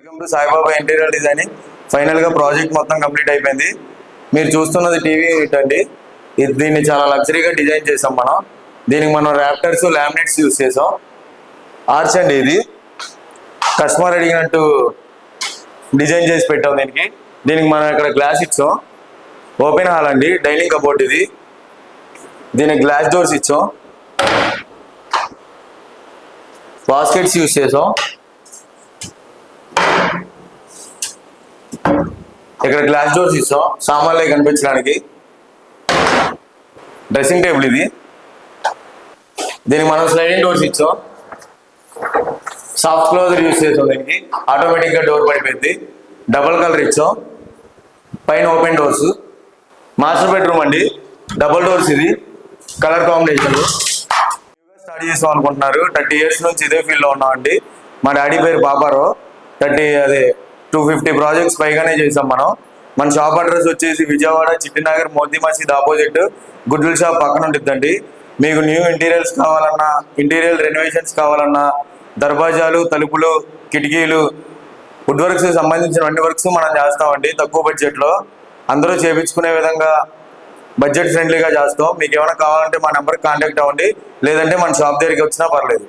Welcome to Saibaba interior designing. Final గా project మొత్తం complete అయిపోయింది. మీరు చూస్తున్నది టీవీ యూనిట్ అండి. దీన్ని చాలా లగ్జరీగా డిజైన్ చేసాం మనం. దీనికి మనం ర్యాప్టర్స్ లామినేట్స్ యూస్ చేసాం. ఆర్చ్ అండి, ఇది కస్టమర్ అడిగినట్టు డిజైన్ చేసి పెట్టాం. దీనికి మనం ఇక్కడ గ్లాస్ ఇచ్చాం. ఓపెన్ హాల్ అండి, డైనింగ్ కబోర్డ్ ఇది. దీనికి గ్లాస్ డోర్స్ ఇచ్చాం. బాస్కెట్స్ యూస్ చేసాం. ఇక్కడ గ్లాస్ డోర్స్ ఇస్తాం సామాన్లు కనిపించడానికి. డ్రెస్సింగ్ టేబుల్ ఇది. దీనికి మనం స్లైడింగ్ డోర్స్ ఇచ్చాం. సాఫ్ట్ క్లోజర్ యూస్ చేసాం. దీనికి ఆటోమేటిక్గా డోర్ పడిపోయింది. డబల్ కలర్ ఇచ్చాం. పైన ఓపెన్ డోర్స్. మాస్టర్ బెడ్రూమ్ అండి, డబల్ డోర్స్. ఇది కలర్ కాంబినేషన్. స్టార్ట్ చేసాం అనుకుంటున్నారు. 30 years నుంచి ఇదే ఫీల్డ్లో ఉన్నామండి. మా డాడీ పేరు పాపారావు. 250 ప్రాజెక్ట్స్ పైగానే చేసాం మనం. మన షాప్ అడ్రస్ వచ్చేసి విజయవాడ చిట్టినగర్ మోతీ మసీద్ ఆపోజిట్ గుడ్ల షాప్ పక్కన ఉంటుందండి. మీకు న్యూ ఇంటీరియర్స్ కావాలన్నా, ఇంటీరియర్ రెనోవేషన్స్ కావాలన్నా, దర్వాజాలు, తలుపులు, కిటికీలు, వుడ్ వర్క్స్ సంబంధించిన అన్ని వర్క్స్ మనం చేస్తామండి. తక్కువ బడ్జెట్లో అందరూ చేయించుకునే విధంగా బడ్జెట్ ఫ్రెండ్లీగా చేస్తాం. మీకు ఏమైనా కావాలంటే మా నెంబర్కి కాంటాక్ట్ అవ్వండి, లేదంటే మన షాప్ దగ్గరికి వచ్చినా పర్లేదు.